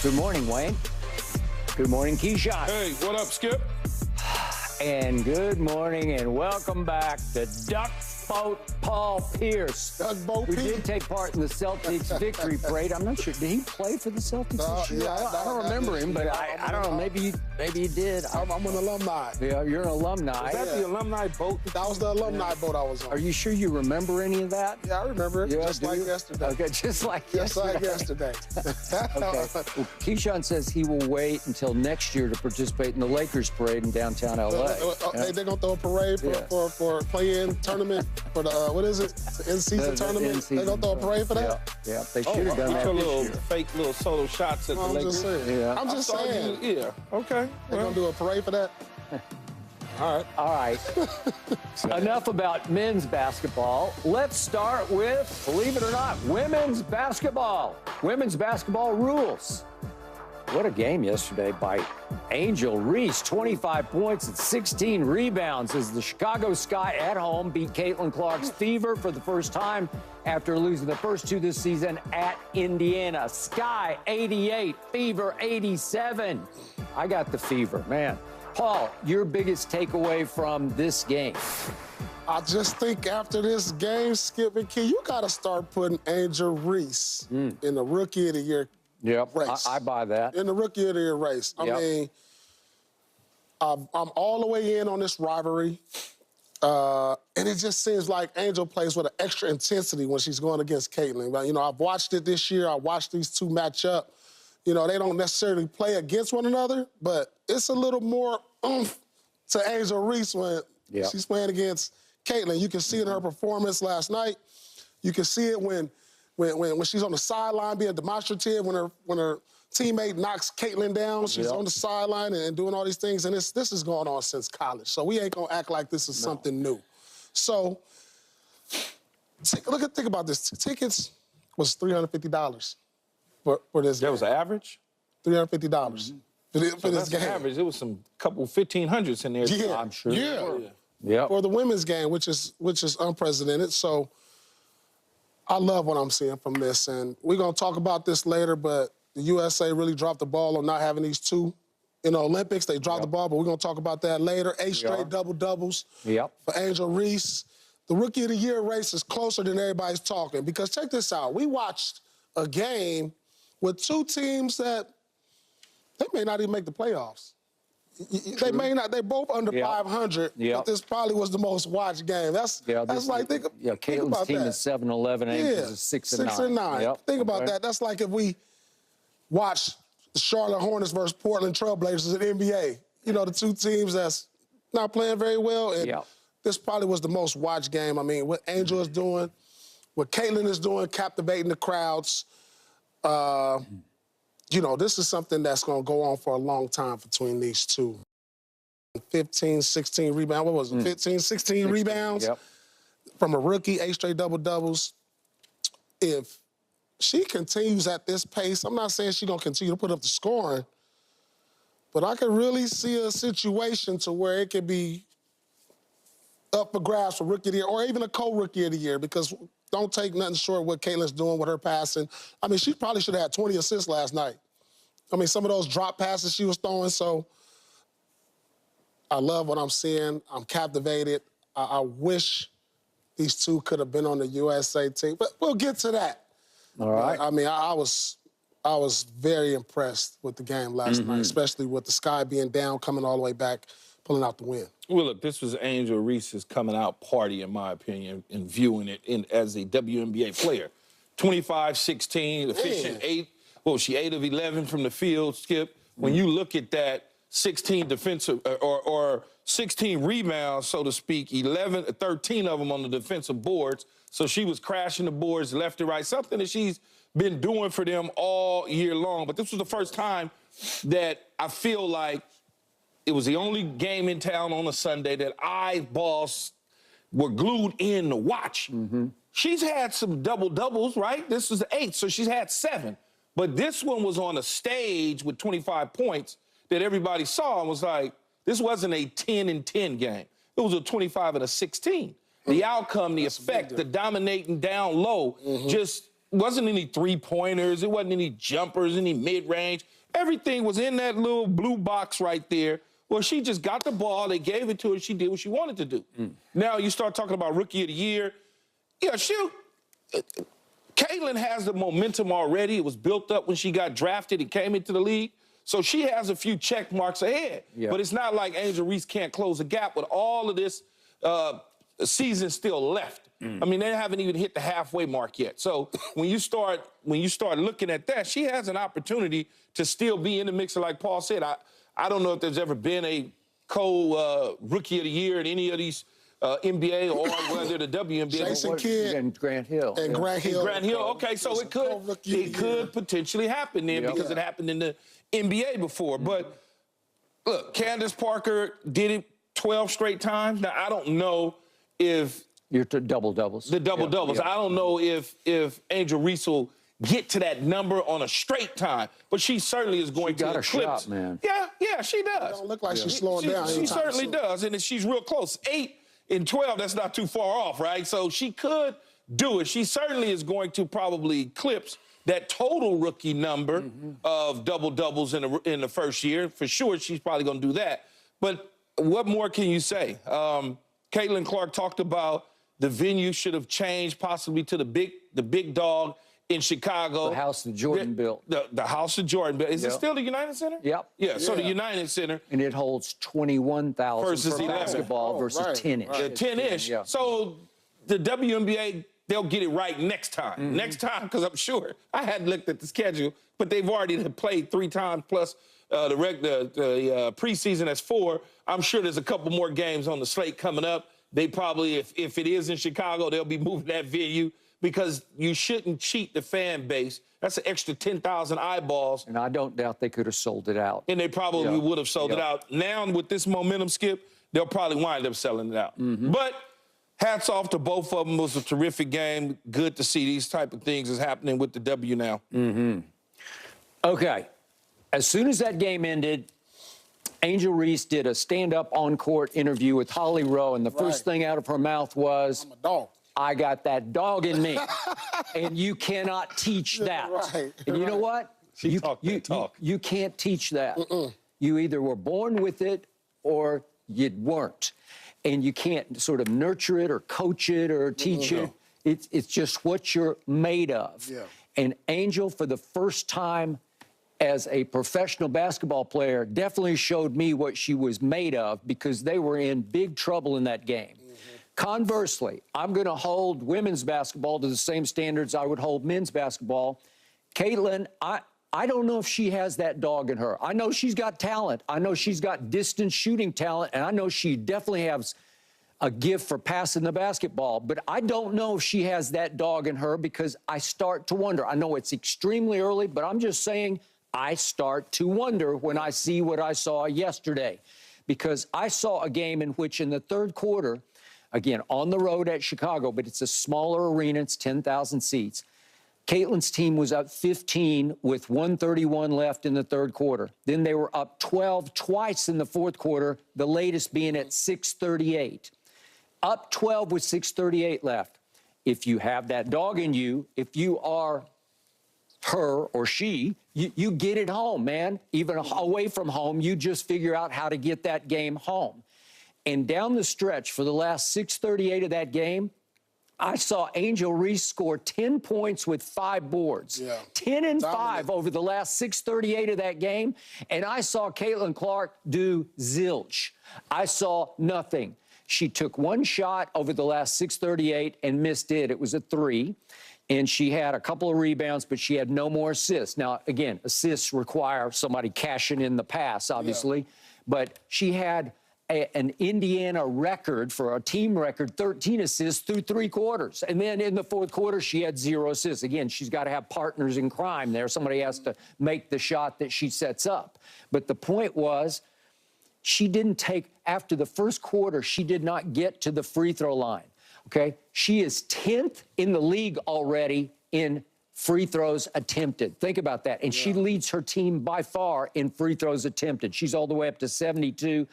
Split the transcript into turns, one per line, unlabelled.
Good morning, Wayne. Good morning, Keyshawn.
Hey, what up, Skip?
And good morning and welcome back to Duck Boat Paul Pierce.
Duck Boat
We
Pete.
did take part in the Celtics victory parade. I'm not sure. Did he play for the Celtics this year?
Yeah,
I don't remember him, but I don't know. Maybe he did.
I'm an alumni.
Yeah, you're an alumni.
Is that the alumni boat?
That was the alumni boat I was on.
Are you sure you remember any of that?
Yeah, I remember it.
Yeah,
Just
do
like
you?
yesterday.
Okay, just like
Just like
yesterday.
yesterday.
Okay. Well, Keyshawn says he will wait until next year to participate in the Lakers parade in downtown LA.
They're going to throw a parade for play-in tournament for the, what is it? The in-season tournament? They're going to throw a parade for that?
Yeah, they should have done that
Your
this
little
year.
fake little solo shots at the
I'm
Lakers.
just saying.
Yeah.
I'm just saying.
Yeah, okay.
They're going to do a parade for that?
All right.
All right. Enough about men's basketball. Let's start with, believe it or not, women's basketball. Women's basketball rules. What a game yesterday by Angel Reese. 25 points and 16 rebounds as the Chicago Sky at home beat Caitlin Clark's Fever for the first time after losing the first two this season at Indiana. Sky 88, Fever 87. I got the Fever, man. Paul, your biggest takeaway from this game?
I just think after this game, Skip and Key, you got to start putting Angel Reese in the Rookie of the Year race.
I buy that.
In the Rookie of the Year race. I mean, I'm all the way in on this rivalry. And it just seems like Angel plays with an extra intensity when she's going against Caitlin. But, you know, I've watched it this year. I watched these two match up. You know, they don't necessarily play against one another, but it's a little more oomph to Angel Reese when she's playing against Caitlin. You can see it in her performance last night. You can see it when she's on the sideline being demonstrative, when her teammate knocks Caitlin down, she's on the sideline and doing all these things. And this is going on since college. So we ain't going to act like this is something new. So think about this. Tickets was $350 for this game.
That was the average?
$350 for this
That's
game.
the average. It was some couple 1,500s in there.
Yeah,
I'm sure.
Yeah. For the women's game, which is unprecedented. So I love what I'm seeing from this. And we're going to talk about this later, but the USA really dropped the ball on not having these two in the Olympics. They dropped the ball, but we're going to talk about that later. 8 straight double-doubles for Angel Reese. The Rookie of the Year race is closer than everybody's talking because check this out. We watched a game with two teams that they may not even make the playoffs. They may not. They're both under 500, but this probably was the most watched game. That's like, think
Caitlin's
about
team
that.
is 7-11, Angel's is 6-9.
6-9.
Yep.
Think about that. That's like if we watch the Charlotte Hornets versus Portland Trailblazers in the NBA. You know, the two teams that's not playing very well. And this probably was the most watched game. I mean, what Angel is doing, what Caitlin is doing, captivating the crowds. You know, this is something that's going to go on for a long time between these two. 15, 16 rebounds. What was it? 15, 16 rebounds from a rookie, 8 straight double-doubles. If she continues at this pace, I'm not saying she's going to continue to put up the scoring, but I could really see a situation to where it could be up for grabs for Rookie of the Year or even a co-Rookie of the Year because don't take nothing short of what Caitlin's doing with her passing. I mean, she probably should have had 20 assists last night. I mean, some of those drop passes she was throwing, so I love what I'm seeing. I'm captivated. I wish these two could have been on the USA team, but we'll get to that.
All right.
I mean, I was very impressed with the game last night, especially with the Sky being down, coming all the way back, pulling out the win.
Well, look, this was Angel Reese's coming out party, in my opinion, and viewing it as a WNBA player. 25-16, efficient 8. Well, she 8 of 11 from the field, Skip. When you look at that, 16 defensive or 16 rebounds, so to speak, 13 of them on the defensive boards. So she was crashing the boards left and right, something that she's been doing for them all year long. But this was the first time that I feel like it was the only game in town on a Sunday that eyeballs were glued in to watch. She's had some double-doubles, right? This was the 8th, so she's had 7. But this one was on a stage with 25 points that everybody saw and was like, this wasn't a 10-10 game. It was a 25 and a 16. The outcome, the effect, the dominating down low, just wasn't any three-pointers. It wasn't any jumpers, any mid-range. Everything was in that little blue box right there. Well, she just got the ball. They gave it to her. She did what she wanted to do. Now you start talking about Rookie of the Year. Yeah, shoot. Caitlin has the momentum already. It was built up when she got drafted and came into the league. So she has a few check marks ahead. Yeah. But it's not like Angel Reese can't close the gap with all of this season still left. I mean, they haven't even hit the halfway mark yet. So when you start looking at that, she has an opportunity to still be in the mix. Like Paul said, I don't know if there's ever been a Rookie of the Year in any of these NBA or whether the WNBA.
Jason Kidd
and Grant Hill.
And Grant Hill.
Grant Hill. Okay, so it could potentially happen then because it happened in the NBA before. But look, Candace Parker did it 12 straight times. Now, I don't know if
You're to double-doubles.
The double-doubles. I don't know if Angel Reese will get to that number on a straight time, but she certainly is going to eclipse.
Shot, man.
Yeah, she does.
It don't look like she's slowing down.
She certainly does, and she's real close. 8 and 12, that's not too far off, right? So she could do it. She certainly is going to probably eclipse that total rookie number of double-doubles in the first year. For sure, she's probably going to do that. But what more can you say? Caitlin Clark talked about the venue should have changed possibly to the big dog in Chicago.
The house that Jordan built.
The house that Jordan built. Is it still the United Center?
Yep.
Yeah, so the United Center.
And it holds 21,000 for
11.
basketball versus 10-ish.
Right. 10-ish. Yeah. So the WNBA, they'll get it right next time. Next time, because I'm sure. I hadn't looked at the schedule, but they've already played 3 times plus the preseason, that's 4. I'm sure there's a couple more games on the slate coming up. They probably, if it is in Chicago, they'll be moving that venue because you shouldn't cheat the fan base. That's an extra 10,000 eyeballs.
And I don't doubt they could have sold it out.
And they probably would have sold it out. Now, with this momentum, Skip, they'll probably wind up selling it out. But hats off to both of them. It was a terrific game. Good to see these type of things is happening with the W now.
Okay. As soon as that game ended, Angel Reese did a stand-up on-court interview with Holly Rowe, and the first thing out of her mouth was,
I'm a dog.
I got that dog in me. And you cannot teach that. And you know what? You can't teach that. You either were born with it or you weren't. And you can't sort of nurture it or coach it or teach it. It's just what you're made of. And Angel, for the first time as a professional basketball player, definitely showed me what she was made of because they were in big trouble in that game. Conversely, I'm going to hold women's basketball to the same standards I would hold men's basketball. Caitlin, I don't know if she has that dog in her. I know she's got talent. I know she's got distance shooting talent, and I know she definitely has a gift for passing the basketball. But I don't know if she has that dog in her because I start to wonder. I know it's extremely early, but I'm just saying I start to wonder when I see what I saw yesterday. Because I saw a game in which in the third quarter, again, on the road at Chicago, but it's a smaller arena, it's 10,000 seats. Caitlin's team was up 15 with 1:31 left in the third quarter. Then they were up 12 twice in the fourth quarter, the latest being at 6:38. Up 12 with 6:38 left. If you have that dog in you, if you are her or she, you get it home, man. Even away from home, you just figure out how to get that game home. And down the stretch for the last 6:38 of that game, I saw Angel Reese score 10 points with 5 boards. 10 and 5 over the last 6:38 of that game. And I saw Caitlin Clark do zilch. I saw nothing. She took 1 shot over the last 6:38 and missed it. It was a 3. And she had a couple of rebounds, but she had no more assists. Now, again, assists require somebody cashing in the pass, obviously. But she had an Indiana record for a team record, 13 assists through 3 quarters. And then in the fourth quarter, she had 0 assists. Again, she's got to have partners in crime there. Somebody has to make the shot that she sets up. But the point was, she didn't take, after the first quarter, she did not get to the free throw line. Okay? She is 10th in the league already in free throws attempted. Think about that. And she leads her team by far in free throws attempted. She's all the way up to 72.